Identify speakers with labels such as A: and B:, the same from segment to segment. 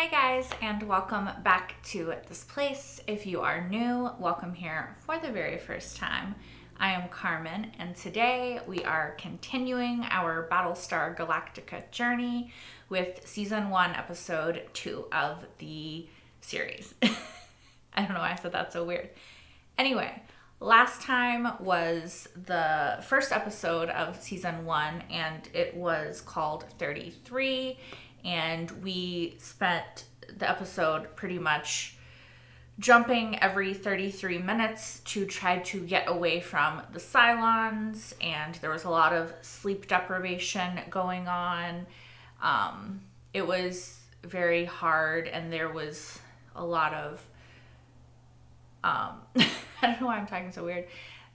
A: Hi guys, and welcome back to this place. If you are new, welcome here for the very first time. I am Carmen, and today we are continuing our Battlestar Galactica journey with Season 1, Episode 2 of the series. I don't know why I said that so weird. Anyway, last time was the first episode of Season 1, and it was called 33. And we spent the episode pretty much jumping every 33 minutes to try to get away from the Cylons, and there was a lot of sleep deprivation going on. It was very hard, and there was a lot of I don't know why I'm talking so weird,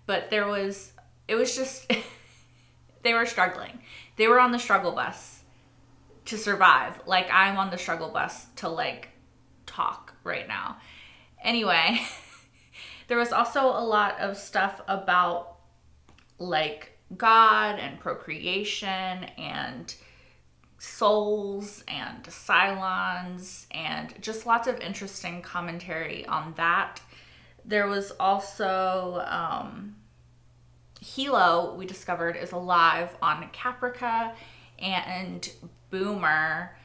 A: but it was just they were struggling. They were on the struggle bus to survive. Like, I'm on the struggle bus to talk right now. Anyway, there was also a lot of stuff about God and procreation and souls and Cylons and just lots of interesting commentary on that. There was also Hilo, we discovered, is alive on Caprica, and Boomer,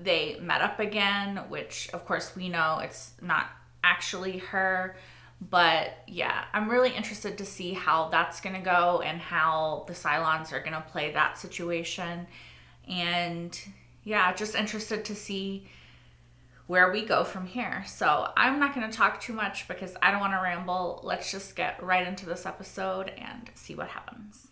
A: they met up again, which of course we know it's not actually her, but yeah, I'm really interested to see how that's gonna go and how the Cylons are gonna play that situation. And yeah, just interested to see where we go from here. So I'm not gonna talk too much because I don't want to ramble. Let's just get right into this episode and see what happens.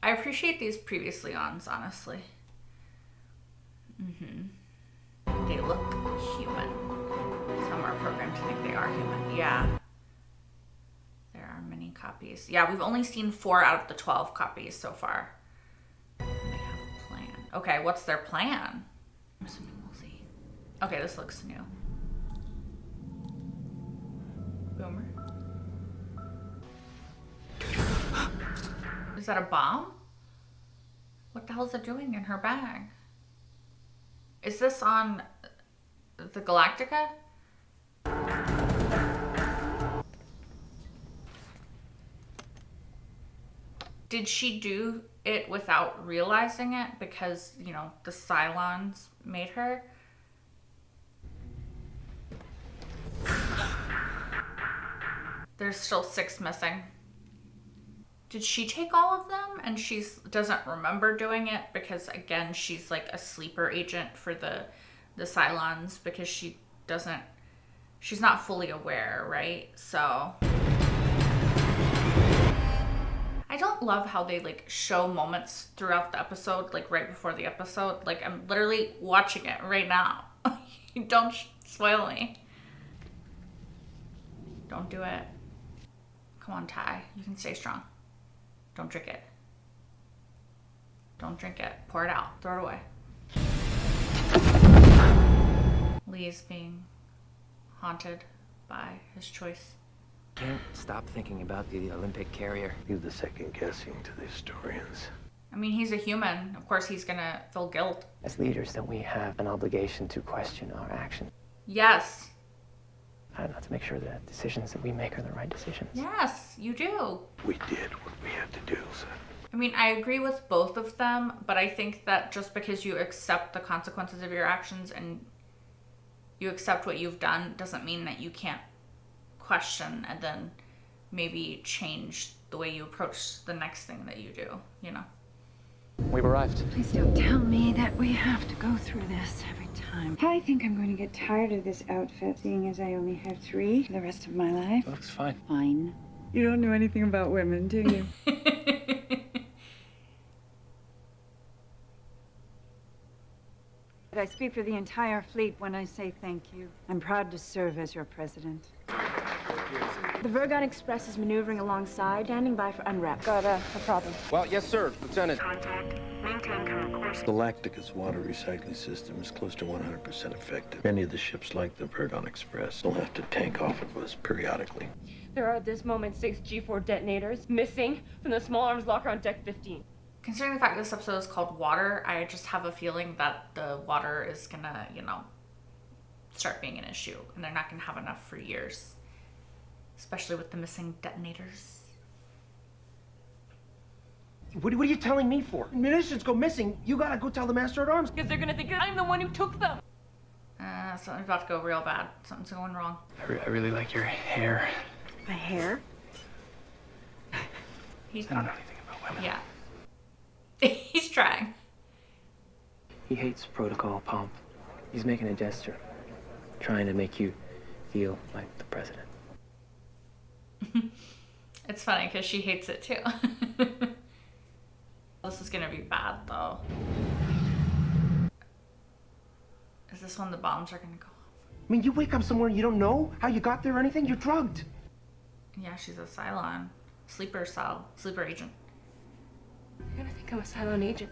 A: I appreciate these previously ons, honestly. They look human. Some are programmed to think they are human. Yeah. There are many copies. Yeah, we've only seen 4 out of the 12 copies so far. They have a plan. Okay, what's their plan? I'm assuming we'll see. Okay, this looks new. Boomer. Is that a bomb? What the hell is it doing in her bag? Is this on the Galactica? Did she do it without realizing it because, the Cylons made her? There's still 6 missing. Did she take all of them and she doesn't remember doing it because, again, she's like a sleeper agent for the Cylons because she's not fully aware, right? So I don't love how they show moments throughout the episode, right before the episode. I'm literally watching it right now. Don't spoil me. Don't do it. Come on, Ty. You can stay strong. Don't drink it. Don't drink it. Pour it out. Throw it away. Lee is being haunted by his choice.
B: Can't stop thinking about the Olympic carrier.
C: Leave the second guessing to the historians.
A: I mean, he's a human. Of course he's gonna feel guilt.
B: As leaders, don't we have an obligation to question our actions?
A: Yes.
B: Not to make sure that decisions that we make are the right decisions.
A: Yes, you do.
C: We did what we had to do, son.
A: I mean, I agree with both of them, but I think that just because you accept the consequences of your actions and you accept what you've done doesn't mean that you can't question and then maybe change the way you approach the next thing that you do,
B: We've arrived.
D: Please don't tell me that we have to go through this every time. I think I'm going to get tired of this outfit, seeing as I only have 3 for the rest of my life.
B: Looks fine.
D: Fine. You don't know anything about women, do you? I speak for the entire fleet when I say thank you. I'm proud to serve as your president.
E: The Vergon Express is maneuvering alongside, standing by for unwrap.
F: Got a problem.
G: Well, yes, sir, Lieutenant.
F: Contact. Maintain current course.
C: Galactica's water recycling system is close to 100% effective. Many of the ships, like the Verdon Express, will have to tank off of us periodically.
F: There are at this moment 6 G4 detonators missing from the small arms locker on deck 15.
A: Considering the fact this episode is called Water, I just have a feeling that the water is gonna, start being an issue. And they're not gonna have enough for years. Especially with the missing detonators.
G: What are you telling me for? Munitions go missing. You gotta go tell the Master at Arms.
F: Because they're gonna think I'm the one who took them.
A: Something's about to go real bad. Something's going wrong.
B: I really like your hair.
E: My hair?
A: He's
B: I don't know anything about women.
A: Yeah. He's trying.
B: He hates protocol, Pomp. He's making a gesture. Trying to make you feel like the president.
A: It's funny because she hates it too. This is gonna be bad though. Is this when the bombs are gonna go off?
G: I mean, you wake up somewhere and you don't know how you got there or anything? You're drugged.
A: Yeah, she's a Cylon. Sleeper agent.
F: You're gonna think I'm a Cylon agent.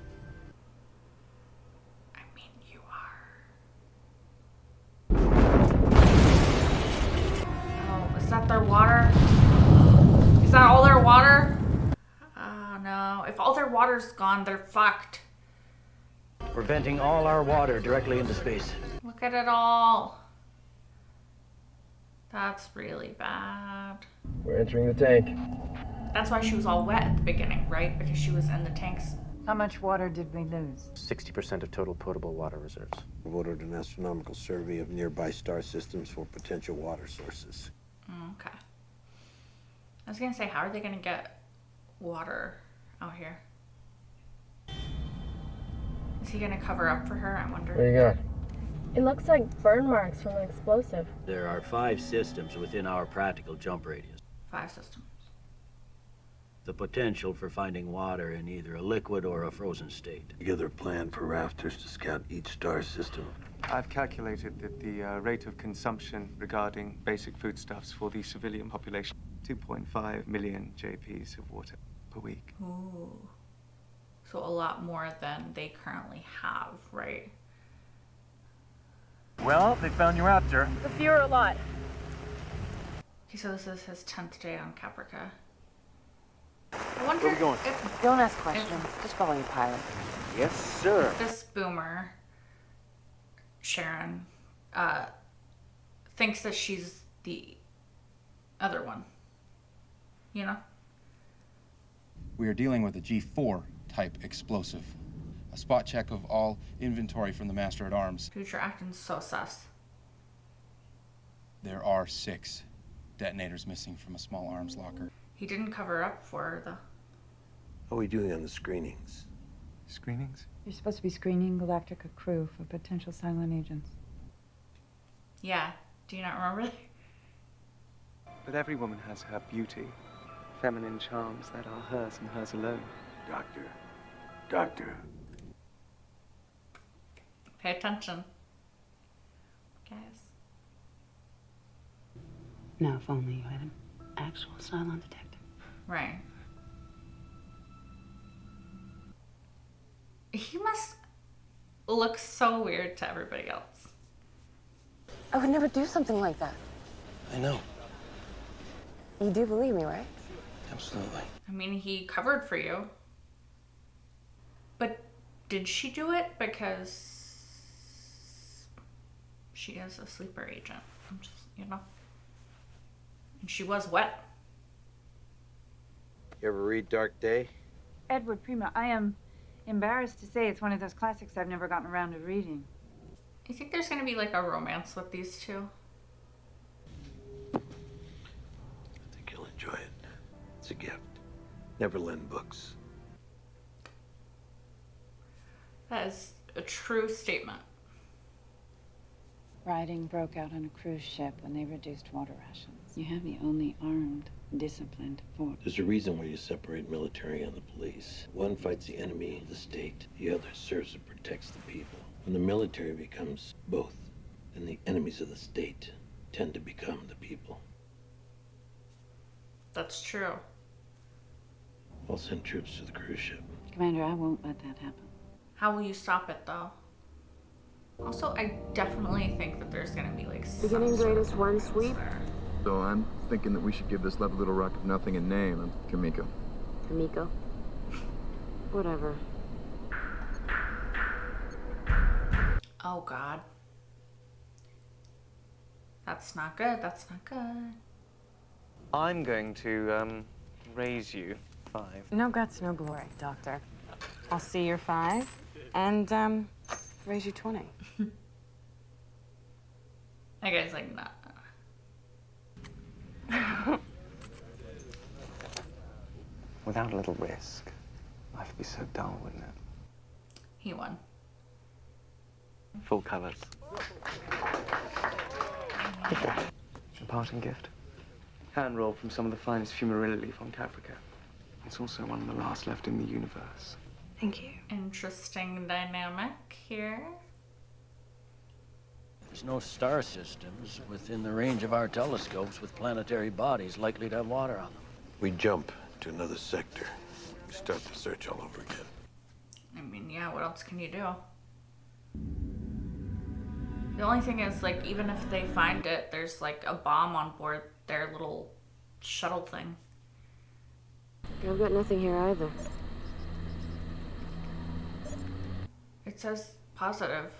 A: I mean, you are. Oh, is that their water? Is that all their water? Oh no. If all their water's gone, they're fucked.
H: We're venting all our water directly into space.
A: Look at it all. That's really bad.
C: We're entering the tank.
A: That's why she was all wet at the beginning, right? Because she was in the tanks.
D: How much water did we lose?
H: 60% of total potable water reserves.
C: We've ordered an astronomical survey of nearby star systems for potential water sources.
A: Okay. I was gonna say, how are they gonna get water out here? Is he gonna cover up for her? I wonder.
C: What do you got?
F: It looks like burn marks from an explosive.
H: There are 5 systems within our practical jump radius.
A: 5 systems.
H: The potential for finding water in either a liquid or a frozen state.
C: Together a plan for rafters to scout each star system.
I: I've calculated that the rate of consumption regarding basic foodstuffs for the civilian population, 2.5 million JPs of water per week.
A: Ooh. So a lot more than they currently have, right?
J: Well, they found you out, sir.
F: The fear a lot.
A: Okay, so this is his 10th day on Caprica. I wonder
G: Where we going?
A: if
D: Don't ask questions. Just follow your pilot.
G: Yes, sir.
A: this boomer, Sharon, thinks that she's the other one. You know?
K: We are dealing with a G4 type explosive. A spot check of all inventory from the Master at Arms.
A: Dude, you're acting so sus.
K: There are 6 detonators missing from a small arms locker.
A: He didn't cover up for her, though.
C: How are we doing on the screenings?
I: Screenings?
D: You're supposed to be screening Galactica crew for potential Cylon agents.
A: Yeah. Do you not remember?
I: But every woman has her beauty, feminine charms that are hers and hers alone.
C: Doctor.
A: Pay attention. Guys.
D: Now, if only you had an actual Cylon detective.
A: Right. He must look so weird to everybody else.
F: I would never do something like that.
C: I know.
F: You do believe me, right?
C: Absolutely.
A: I mean, he covered for you. But did she do it? Because she is a sleeper agent. I'm just, And she was wet.
C: You ever read Dark Day?
D: Edward Prima, I am embarrassed to say it's one of those classics I've never gotten around to reading.
A: You think there's gonna be like a romance with these two?
C: I think you'll enjoy it. It's a gift. Never lend books.
A: That is a true statement.
D: Rioting broke out on a cruise ship when they reduced water rations. You have the only armed, disciplined force.
C: There's a reason why you separate military and the police. One fights the enemy of the state. The other serves and protects the people. When the military becomes both, then the enemies of the state tend to become the people.
A: That's true.
C: I'll send troops to the cruise ship.
D: Commander, I won't let that happen.
A: How will you stop it, though? Also, I definitely think that there's gonna be like some
E: Beginning
A: sort of
E: greatest one sweep.
A: there.
L: So I'm thinking that we should give this lovely little rock of nothing a name. I'm Kamiko.
E: Kamiko. Whatever.
A: Oh God. That's not good. That's not good.
I: I'm going to raise you 5.
M: No guts, no glory, Doctor. I'll see your 5 and raise you 20.
A: That guy's like, nah.
I: Without a little risk, life would be so dull, wouldn't it?
A: He won.
I: Full colours. Okay. A parting gift. Hand rolled from some of the finest fumarilla leaf on Caprica. It's also one of the last left in the universe.
M: Thank you.
A: Interesting dynamic here.
H: There's no star systems within the range of our telescopes with planetary bodies likely to have water on them.
C: We jump to another sector. We start the search all over again.
A: I mean, yeah, what else can you do? The only thing is, like, even if they find it, there's like a bomb on board their little shuttle thing.
E: I've got nothing here either.
A: It says positive.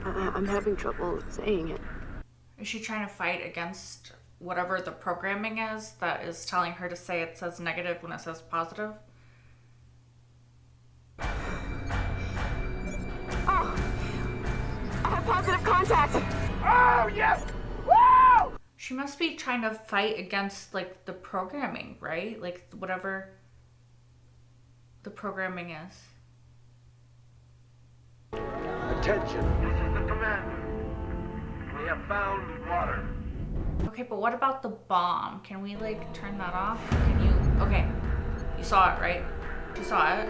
E: I'm having trouble saying it.
A: Is she trying to fight against whatever the programming is that is telling her to say it says negative when it says positive?
E: Oh! I have positive contact!
G: Oh, yes! Woo!
A: She must be trying to fight against, like, the programming, right? Like, whatever the programming is.
G: Attention. This is the commander. We have found water.
A: Okay, but what about the bomb? Can we, like, turn that off? Can you... Okay. You saw it, right? She saw it.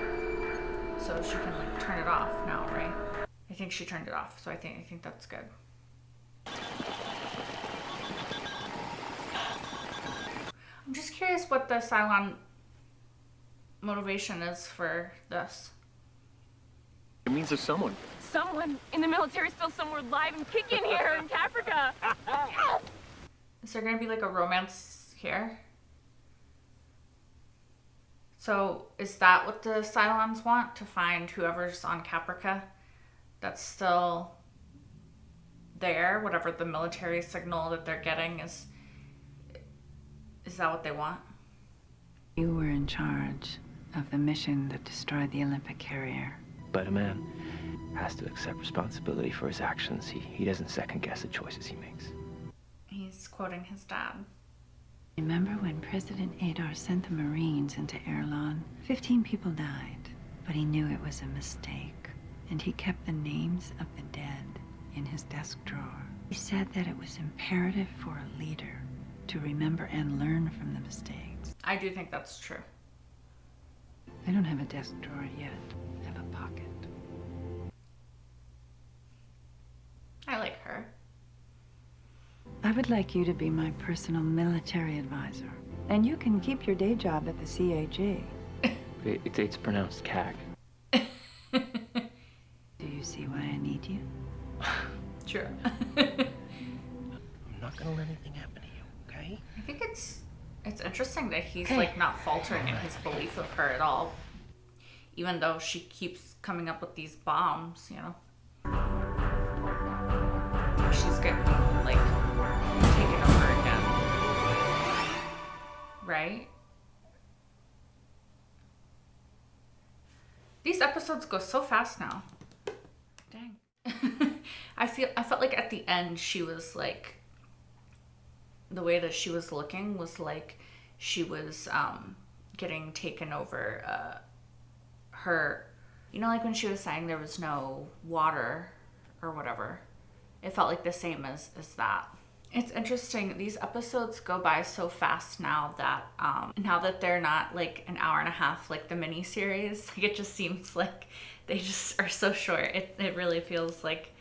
A: So she can, like, turn it off now, right? I think she turned it off, so I think that's good. I'm just curious what the Cylon motivation is for this.
J: It means there's someone.
F: Someone in the military is still somewhere alive and kicking here in Caprica.
A: Is there gonna be like a romance here? So is that what the Cylons want? To find whoever's on Caprica that's still there? Whatever the military signal that they're getting is that what they want?
D: You were in charge of the mission that destroyed the Olympic carrier.
B: But a man has to accept responsibility for his actions. He doesn't second guess the choices he makes.
A: He's quoting his dad.
D: Remember when President Adar sent the Marines into Erlon? 15 people died, but he knew it was a mistake. And he kept the names of the dead in his desk drawer. He said that it was imperative for a leader to remember and learn from the mistakes.
A: I do think that's true.
D: I don't have a desk drawer yet. I have a pocket.
A: I like her.
D: I would like you to be my personal military advisor. And you can keep your day job at the CAG.
B: It's pronounced CAG.
D: Do you see why I need you?
A: Sure.
G: I'm not gonna let anything happen to you, okay?
A: I think it's interesting that he's like not faltering in his belief of her at all, even though she keeps coming up with these bombs, you know. She's getting like taken over again, right? These episodes go so fast now. Dang. I felt like at the end she was like, the way that she was looking was like she was getting taken over. Her, you know, like when she was saying there was no water or whatever, it felt like the same as that. It's interesting, these episodes go by so fast now that they're not like an hour and a half like the mini series. Like it just seems like they just are so short. It really feels like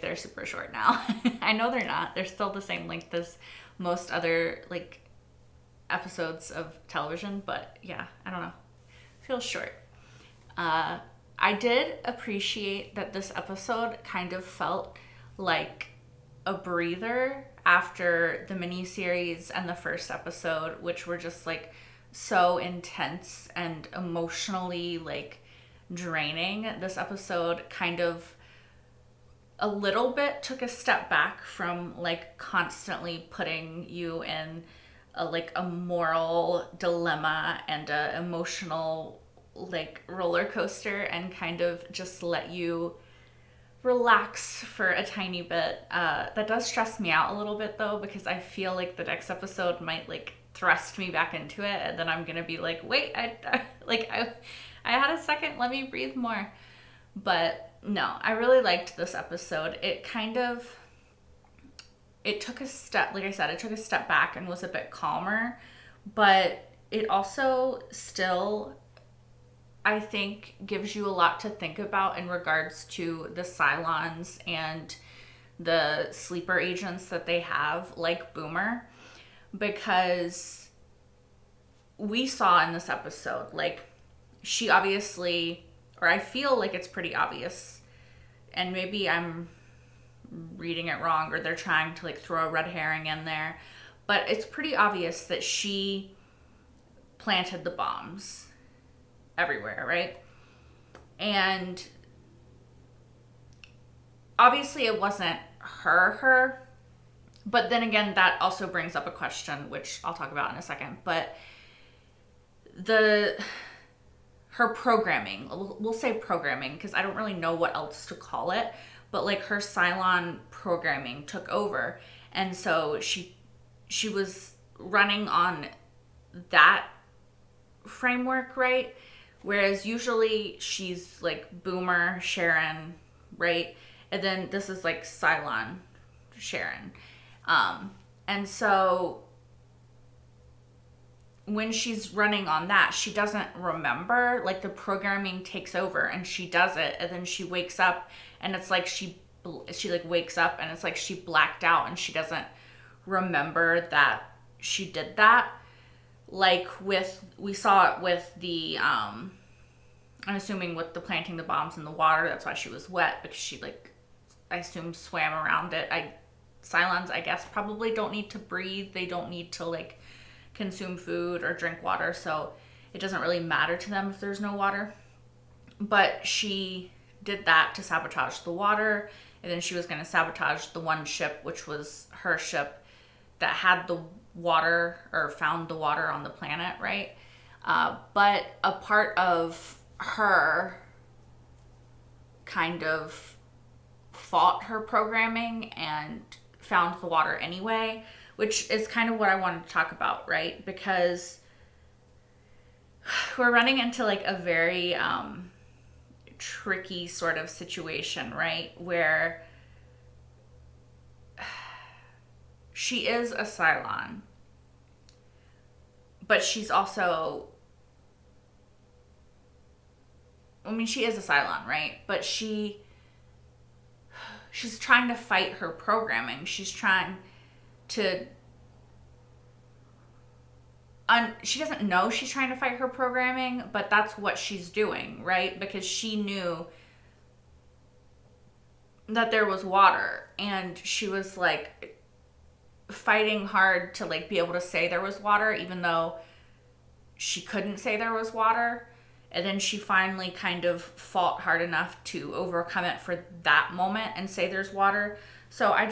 A: they're super short now. I know they're not. They're still the same length as most other like episodes of television, but yeah, I don't know. Feels short. I did appreciate that this episode kind of felt like a breather after the miniseries and the first episode, which were just like so intense and emotionally like draining. This episode kind of a little bit took a step back from like constantly putting you in a moral dilemma and a emotional like roller coaster, and kind of just let you relax for a tiny bit. That does stress me out a little bit though, because I feel like the next episode might like thrust me back into it, and then I'm gonna be like, wait, I had a second, let me breathe more. But no, I really liked this episode. It took a step, like I said, it took a step back and was a bit calmer, but it also still, I think, gives you a lot to think about in regards to the Cylons and the sleeper agents that they have, like Boomer, because we saw in this episode, like, she obviously, or I feel like it's pretty obvious, and maybe I'm reading it wrong, or they're trying to like throw a red herring in there, but it's pretty obvious that she planted the bombs everywhere, right? And obviously it wasn't her, but then again, that also brings up a question, which I'll talk about in a second. But her programming, we'll say programming, because I don't really know what else to call it, but like her Cylon programming took over, and so she was running on that framework, right? Whereas usually she's like Boomer Sharon, right? And then this is like Cylon Sharon. And so when she's running on that, she doesn't remember, like the programming takes over and she does it, and then she wakes up and it's like she like wakes up and it's like she blacked out and she doesn't remember that she did that. Like we saw it with the I'm assuming with the planting the bombs in the water, that's why she was wet, because she like, I assume, swam around it. Cylons, I guess, probably don't need to breathe. They don't need to like consume food or drink water, so it doesn't really matter to them if there's no water. But she did that to sabotage the water, and then she was going to sabotage the one ship, which was her ship, that had the water, or found the water on the planet, right? But a part of her kind of fought her programming and found the water anyway, which is kind of what I wanted to talk about, right? Because we're running into like a very tricky sort of situation, right? Where she is a Cylon, but she's also, I mean, she is a Cylon, right? But she's trying to fight her programming. She's trying to, she doesn't know she's trying to fight her programming, but that's what she's doing, right? Because she knew that there was water, and she was like fighting hard to like be able to say there was water, even though she couldn't say there was water. And then she finally kind of fought hard enough to overcome it for that moment and say there's water. So I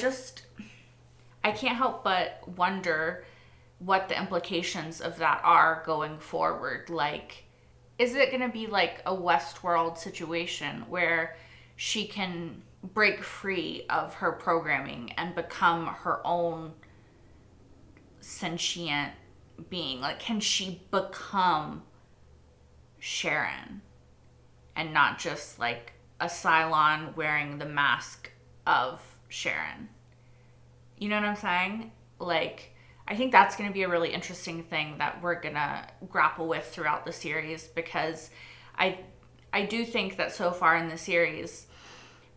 A: can't help but wonder what the implications of that are going forward. Like, is it going to be like a Westworld situation where she can break free of her programming and become her own sentient being? Like, can she become Sharon and not just like a Cylon wearing the mask of Sharon? You know what I'm saying? Like, I think that's going to be a really interesting thing that we're going to grapple with throughout the series, because I do think that so far in the series,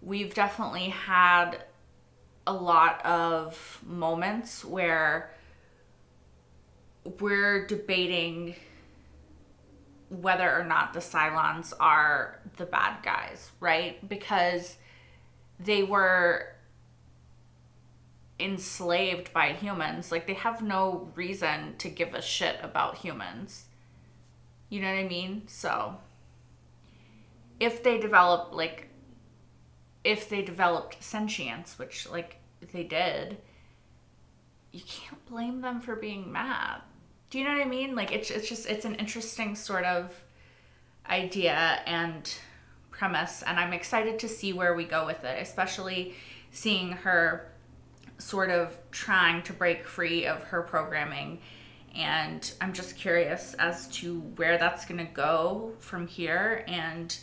A: we've definitely had a lot of moments where we're debating whether or not the Cylons are the bad guys, right? Because they were enslaved by humans. Like, they have no reason to give a shit about humans. You know what I mean? So if they developed sentience, which, like, they did, you can't blame them for being mad. Do you know what I mean? Like, it's an interesting sort of idea and premise, and I'm excited to see where we go with it, especially seeing her sort of trying to break free of her programming. And I'm just curious as to where that's going to go from here and,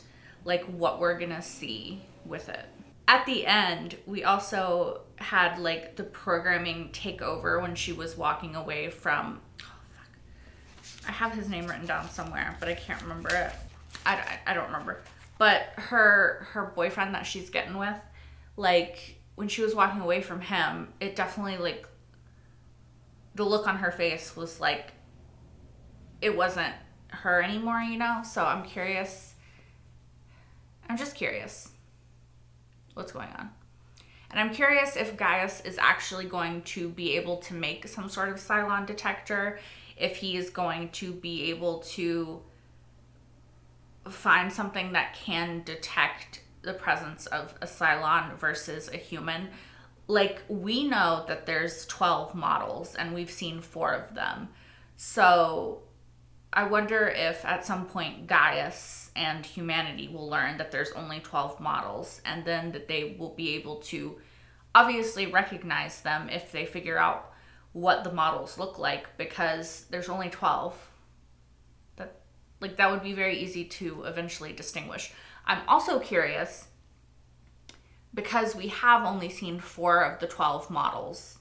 A: like, what we're going to see with it. At the end, we also had, like, the programming take over when she was walking away from... I have his name written down somewhere, but I can't remember it. I don't remember. But her boyfriend that she's getting with, like, when she was walking away from him, it definitely, like, the look on her face was like, it wasn't her anymore, you know? So I'm curious. I'm just curious what's going on. And I'm curious if Gaius is actually going to be able to make some sort of Cylon detector, if he is going to be able to find something that can detect the presence of a Cylon versus a human. Like, we know that there's 12 models and we've seen 4 of them. So I wonder if at some point Gaius and humanity will learn that there's only 12 models, and then that they will be able to obviously recognize them if they figure out what the models look like, because there's only 12. That would be very easy to eventually distinguish. I'm also curious, because we have only seen 4 of the 12 models,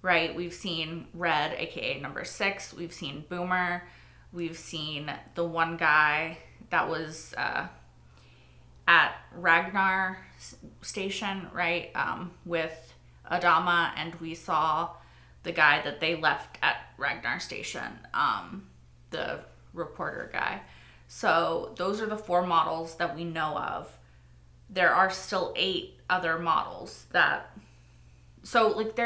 A: right? We've seen Red, aka number 6. We've seen Boomer. We've seen the one guy that was at Ragnar Station, right? With Adama, and we saw the guy that they left at Ragnar Station, the reporter guy. So those are the 4 models that we know of. There are still 8 other models that, so like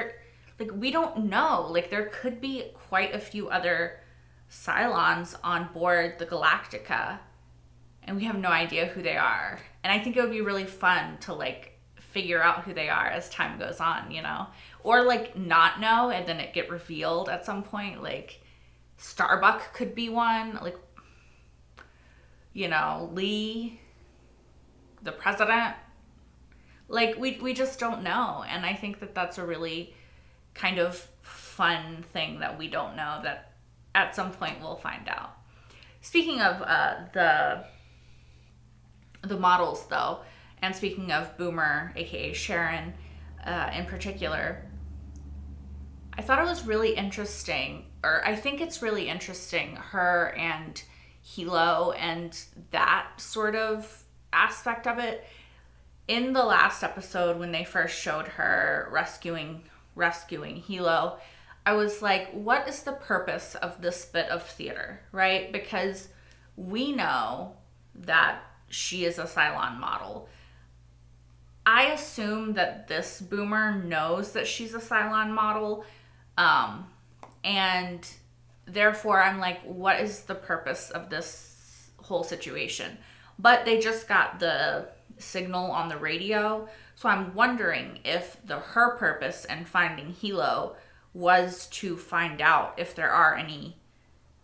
A: we don't know, like there could be quite a few other Cylons on board the Galactica, and we have no idea who they are. And I think it would be really fun to, like, figure out who they are as time goes on, you know? Or, like, not know and then it get revealed at some point. Like, Starbuck could be one. Like, you know, Lee, the president. Like, we just don't know. And I think that that's a really kind of fun thing that we don't know, that at some point we'll find out. Speaking of the models, though, and speaking of Boomer, aka Sharon, in particular, I thought it was really interesting, or I think it's really interesting, her and Hilo and that sort of aspect of it. In the last episode, when they first showed her rescuing Hilo, I was like, what is the purpose of this bit of theater, right? Because we know that she is a Cylon model. I assume that this Boomer knows that she's a Cylon model, and therefore I'm like, what is the purpose of this whole situation? But they just got the signal on the radio, so I'm wondering if her purpose in finding Hilo was to find out if there are any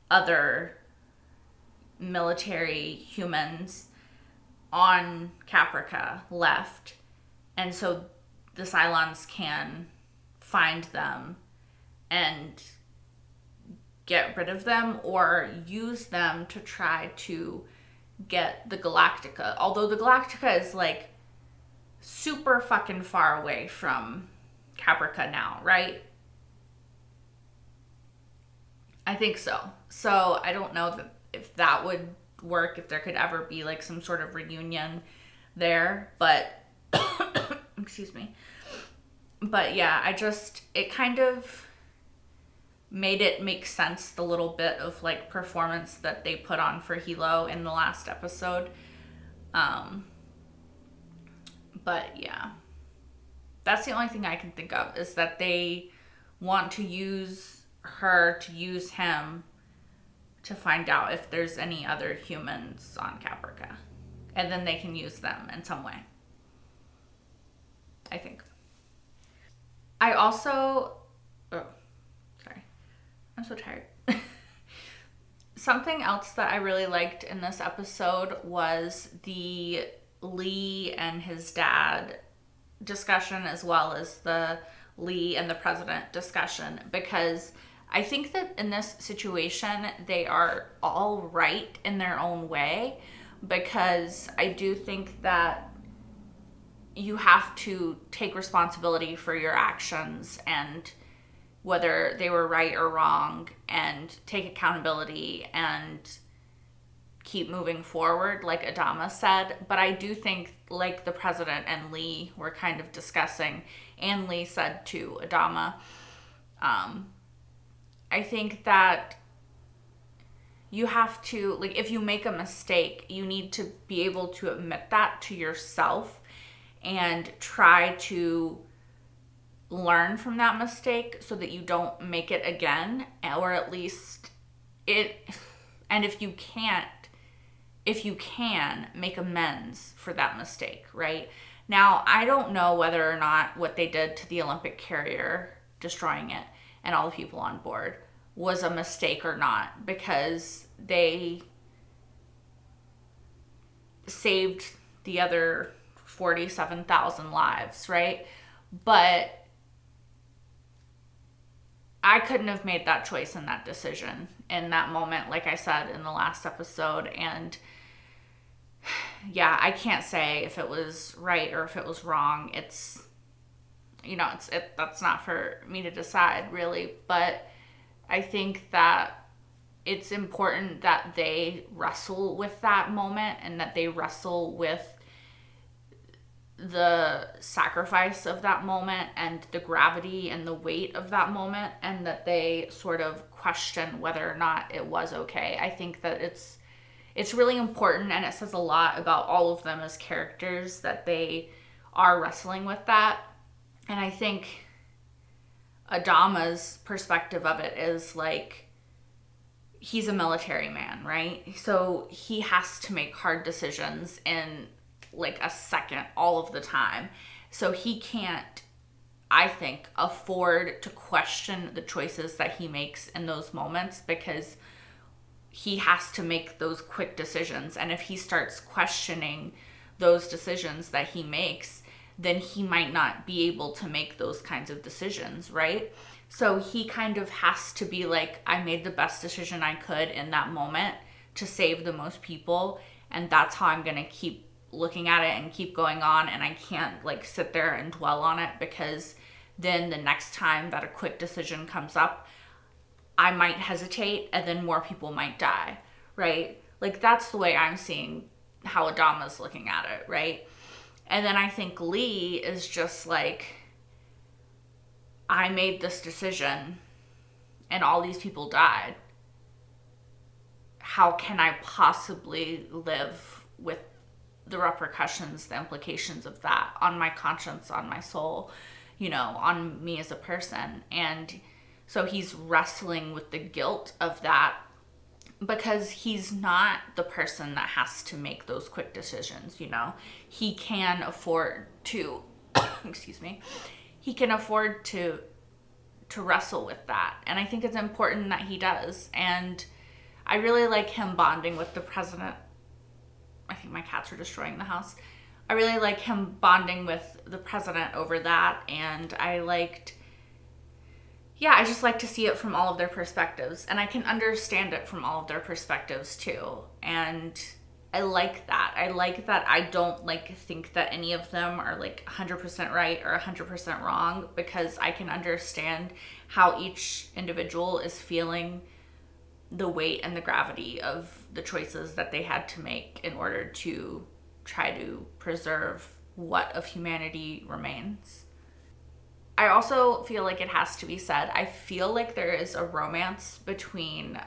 A: other military humans on Caprica left, and so the Cylons can find them and get rid of them, or use them to try to get the Galactica. Although the Galactica is, like, super fucking far away from Caprica now, right? I think so. So I don't know if that would work, if there could ever be, like, some sort of reunion there, but excuse me. But yeah, it kind of made it make sense, the little bit of like performance that they put on for Hilo in the last episode. But yeah, that's the only thing I can think of, is that they want to use her to use him to find out if there's any other humans on Caprica, and then they can use them in some way, I think. I also, oh, sorry, I'm so tired. Something else that I really liked in this episode was the Lee and his dad discussion, as well as the Lee and the president discussion, because I think that in this situation, they are all right in their own way, because I do think that you have to take responsibility for your actions and whether they were right or wrong, and take accountability and keep moving forward, like Adama said. But I do think, like the president and Lee were kind of discussing, and Lee said to Adama, I think that you have to, like, if you make a mistake, you need to be able to admit that to yourself and try to learn from that mistake so that you don't make it again, or at least and if you can make amends for that mistake, right? Now, I don't know whether or not what they did to the Olympic carrier, destroying it, and all the people on board, was a mistake or not, because they saved the other 47,000 lives, right? But I couldn't have made that choice and that decision in that moment, like I said in the last episode. And yeah, I can't say if it was right or if it was wrong. It's, you know, that's not for me to decide, really. But I think that it's important that they wrestle with that moment, and that they wrestle with the sacrifice of that moment and the gravity and the weight of that moment, and that they sort of question whether or not it was okay. I think that it's really important, and it says a lot about all of them as characters that they are wrestling with that. And I think Adama's perspective of it is like, he's a military man, right? So he has to make hard decisions in like a second all of the time. So he can't, I think, afford to question the choices that he makes in those moments, because he has to make those quick decisions. And if he starts questioning those decisions that he makes, then he might not be able to make those kinds of decisions, right? So he kind of has to be like, I made the best decision I could in that moment to save the most people, and that's how I'm gonna keep looking at it and keep going on. And I can't like sit there and dwell on it, because then the next time that a quick decision comes up, I might hesitate, and then more people might die, right? Like, that's the way I'm seeing how Adama's looking at it, right? And then I think Lee is just like, I made this decision and all these people died. How can I possibly live with the repercussions, the implications of that on my conscience, on my soul, you know, on me as a person? And so he's wrestling with the guilt of that, because he's not the person that has to make those quick decisions, you know. He can afford to, excuse me, he can afford to wrestle with that. And I think it's important that he does. And I really like him bonding with the president. I think my cats are destroying the house. I really like him bonding with the president over that. And I just like to see it from all of their perspectives. And I can understand it from all of their perspectives too. And I like that. I like that I don't think that any of them are 100% right or 100% wrong, because I can understand how each individual is feeling the weight and the gravity of the choices that they had to make in order to try to preserve what of humanity remains. I also feel like it has to be said, I feel like there is a romance between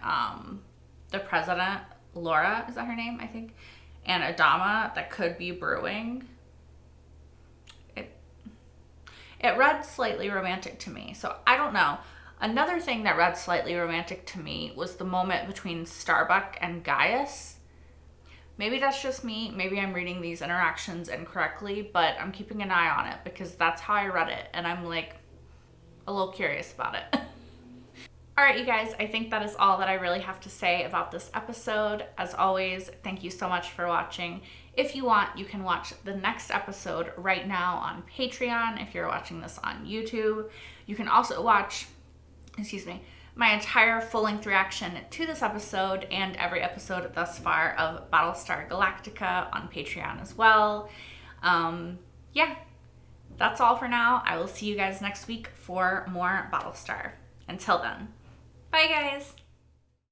A: the president, Laura, is that her name, I think, and Adama that could be brewing. It read slightly romantic to me, so I don't know. Another thing that read slightly romantic to me was the moment between Starbuck and Gaius. Maybe that's just me, maybe I'm reading these interactions incorrectly, but I'm keeping an eye on it because that's how I read it, and I'm like a little curious about it. All right, you guys, I think that is all that I really have to say about this episode. As always, thank you so much for watching. If you want, you can watch the next episode right now on Patreon if you're watching this on YouTube. You can also watch, my entire full-length reaction to this episode and every episode thus far of Battlestar Galactica on Patreon as well. Yeah, that's all for now. I will see you guys next week for more Battlestar. Until then, bye guys!